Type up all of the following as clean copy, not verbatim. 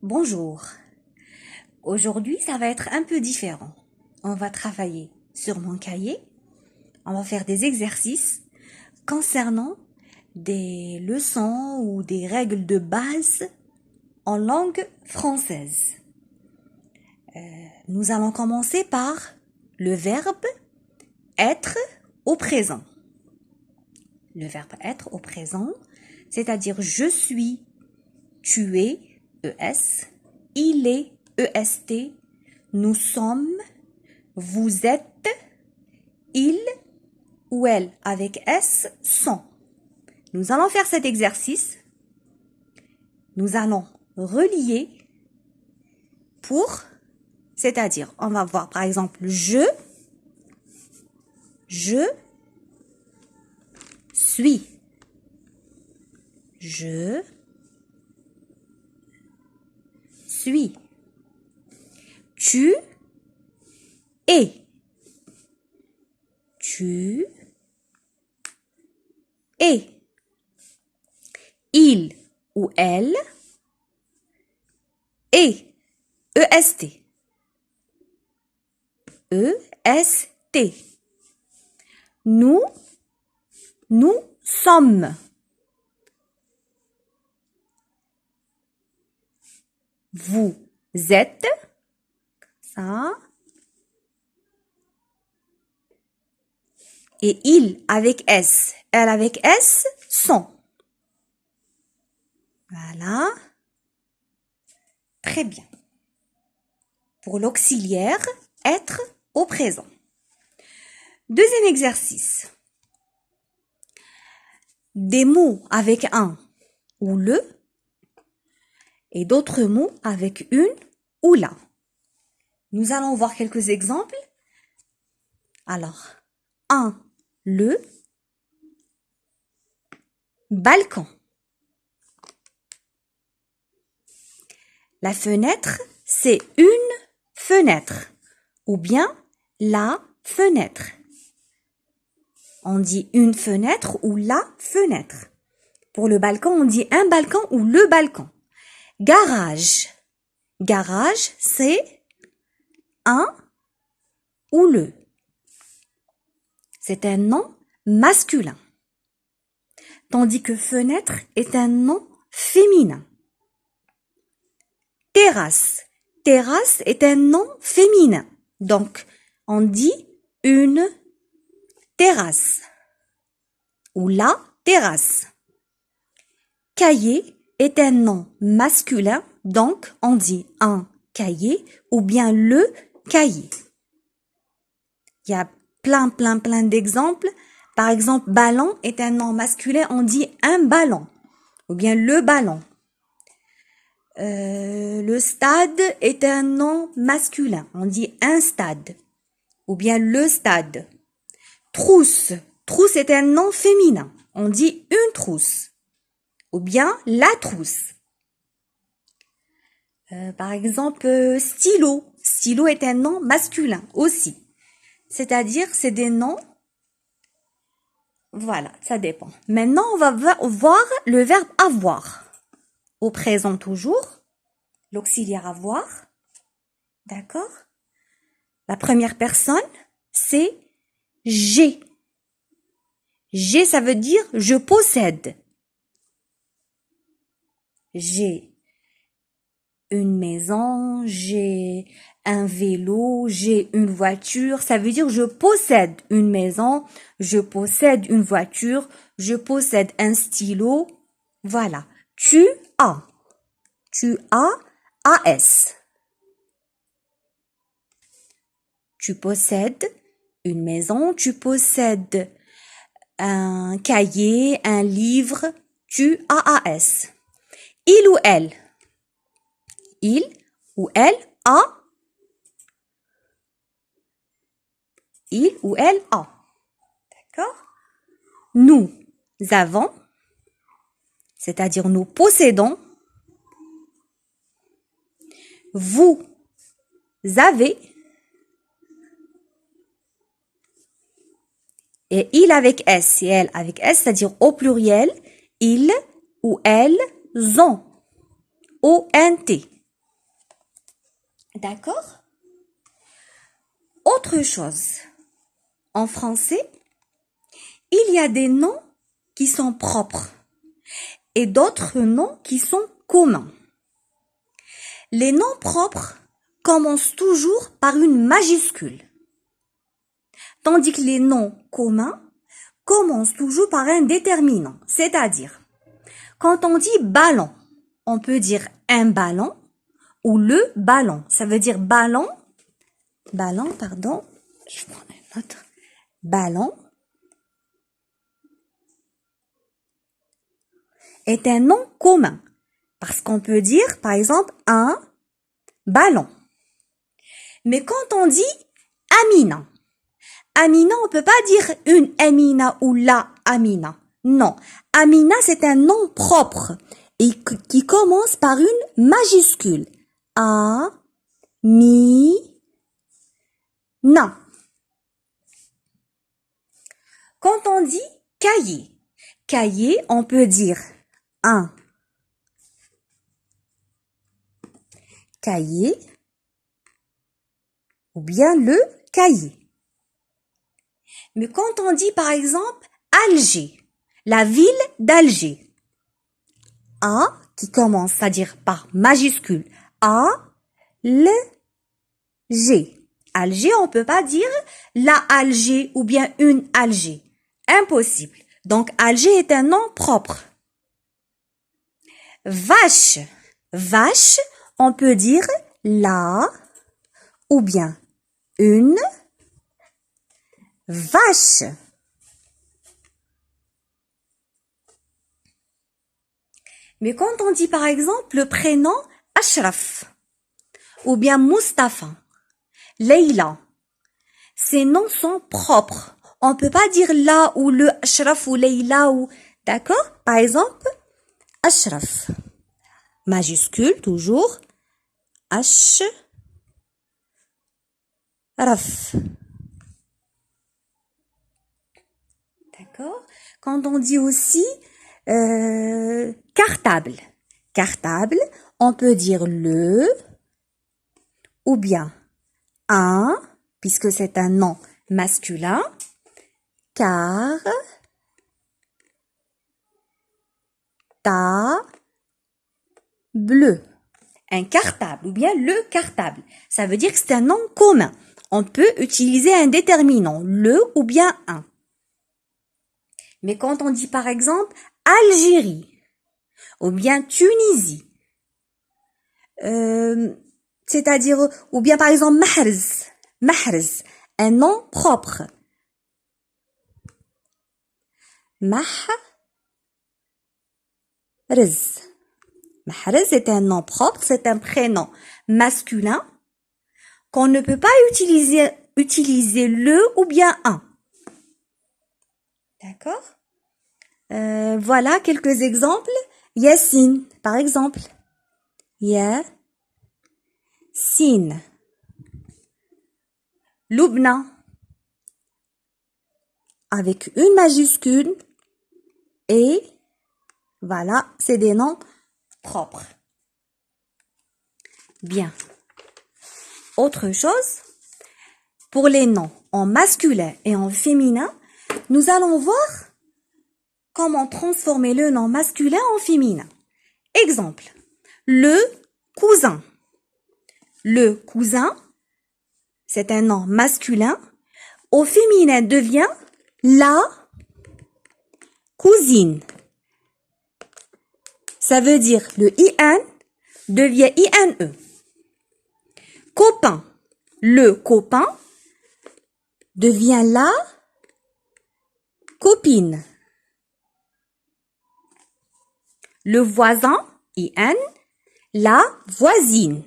Bonjour. Aujourd'hui, ça va être un peu différent. On va travailler sur mon cahier. On va faire des exercices concernant des leçons ou des règles de base en langue française. Nous allons commencer par le verbe être au présent. Le verbe être au présent, c'est-à-dire je suis, tu es, ES, il est, EST, nous sommes, vous êtes, il ou elle avec S sont. Nous allons faire cet exercice. Nous allons relier pour, c'est-à-dire, on va voir par exemple je suis, je suis, tu es, tu es, il ou elle est, EST, EST, nous sommes, vous êtes, ça, et il avec S, elle avec S, sont. Voilà. Très bien. Pour l'auxiliaire, être au présent. Deuxième exercice. Des mots avec un ou le et d'autres mots avec une ou la. Nous allons voir quelques exemples. Alors, un, le, balcon. La fenêtre, c'est une fenêtre ou bien la fenêtre. On dit une fenêtre ou la fenêtre. Pour le balcon, on dit un balcon ou le balcon. Garage. Garage, c'est un ou le. C'est un nom masculin. Tandis que fenêtre est un nom féminin. Terrasse. Terrasse est un nom féminin. Donc, on dit une terrasse ou la terrasse. Cahier est un nom masculin, donc on dit un cahier ou bien le cahier. Il y a plein d'exemples. Par exemple, ballon est un nom masculin, on dit un ballon ou bien le ballon. Le stade est un nom masculin, on dit un stade ou bien le stade. Trousse. Trousse est un nom féminin. On dit une trousse. Ou bien la trousse. Par exemple, stylo. Stylo est un nom masculin aussi. C'est-à-dire, c'est des noms. Voilà, ça dépend. Maintenant, on va voir le verbe avoir. Au présent toujours. L'auxiliaire avoir. D'accord? La première personne, c'est j'ai. J'ai, ça veut dire je possède. J'ai une maison, j'ai un vélo, j'ai une voiture. Ça veut dire je possède une maison, je possède une voiture, je possède un stylo. Voilà. Tu as. Tu as, AS. Tu possèdes une maison, tu possèdes un cahier, un livre, tu AAS. Il ou elle. Il ou elle a. Il ou elle a. D'accord? Nous avons, c'est-à-dire nous possédons. Vous avez. Et il avec S et elle avec S, c'est-à-dire au pluriel, ils ou elles ont. O-N-T. D'accord? Autre chose. En français, il y a des noms qui sont propres et d'autres noms qui sont communs. Les noms propres commencent toujours par une majuscule, tandis que les noms communs commencent toujours par un déterminant, c'est-à-dire, quand on dit ballon, on peut dire un ballon ou le ballon. Ça veut dire ballon, je prends un autre, ballon est un nom commun, parce qu'on peut dire, par exemple, un ballon. Mais quand on dit Amina, Amina, on peut pas dire une Amina ou la Amina. Non, Amina, c'est un nom propre et qui commence par une majuscule. A, mi, na. Quand on dit cahier, cahier, on peut dire un cahier ou bien le cahier. Mais quand on dit par exemple Alger, la ville d'Alger, A qui commence, c'est-à-dire par majuscule, A, L, G. Alger, on peut pas dire la Alger ou bien une Alger. Impossible. Donc Alger est un nom propre. Vache, vache, on peut dire la ou bien une vache. Mais quand on dit par exemple le prénom Ashraf ou bien Mustapha, Leila, ces noms sont propres. On peut pas dire la ou le Ashraf ou Leila ou, d'accord? Par exemple, Ashraf, majuscule toujours, Ashraf. D'accord? Quand on dit aussi cartable, cartable, on peut dire le ou bien un, puisque c'est un nom masculin, car, ta, bleu. Un cartable ou bien le cartable. Ça veut dire que c'est un nom commun. On peut utiliser un déterminant, le ou bien un. Mais quand on dit par exemple Algérie ou bien Tunisie, c'est-à-dire, ou bien par exemple Mahrez, Mahrez, un nom propre. Mahrez. Mahrez est un nom propre, c'est un prénom masculin qu'on ne peut pas utiliser le ou bien un. D'accord? Voilà quelques exemples. Yassine, par exemple. Yassine. Loubna, avec une majuscule et voilà, c'est des noms propres. Bien. Autre chose, pour les noms en masculin et en féminin, nous allons voir comment transformer le nom masculin en féminin. Exemple, le cousin. Le cousin, c'est un nom masculin. Au féminin devient la cousine. Ça veut dire le IN devient INE. Copain. Le copain devient la copine. Le voisin, IN, la voisine.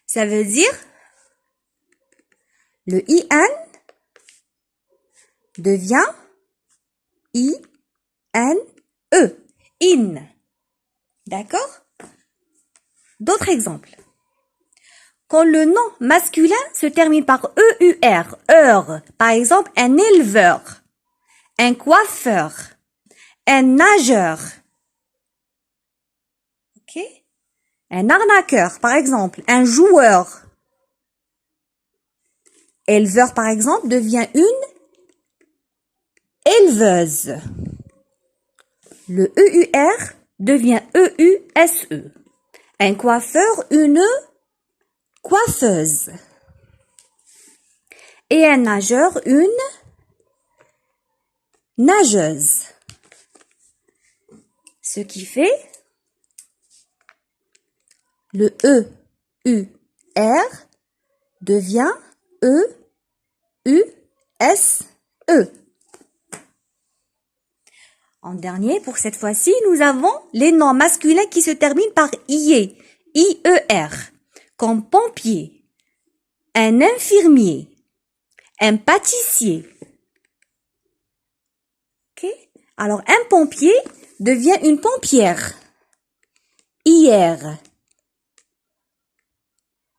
Ça veut dire le IN devient INE. In. D'accord? D'autres exemples. Quand le nom masculin se termine par EUR, heure, par exemple un éleveur, un coiffeur, un nageur, ok? Un arnaqueur, par exemple, un joueur. Éleveur, par exemple, devient une éleveuse. Le EUR devient EUSE. Un coiffeur, une coiffeuse. Et un nageur, une nageuse. Ce qui fait le EUR devient EUSE. En dernier, pour cette fois-ci, nous avons les noms masculins qui se terminent par IE, IER, comme pompier, un infirmier, un pâtissier. Ok? Alors, un pompier devient une pompière. IR.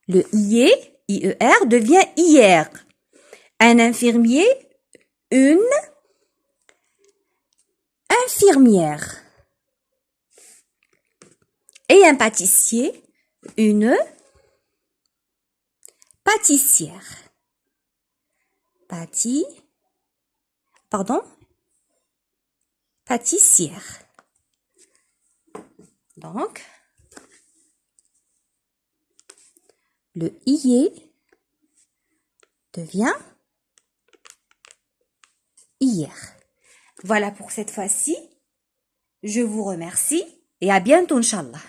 Le IE, IER devient IR. Un infirmier, une infirmière. Et un pâtissier, une pâtissière. Pâtissière. Donc, le IE devient IR. Voilà pour cette fois-ci. Je vous remercie et à bientôt, Inch'Allah.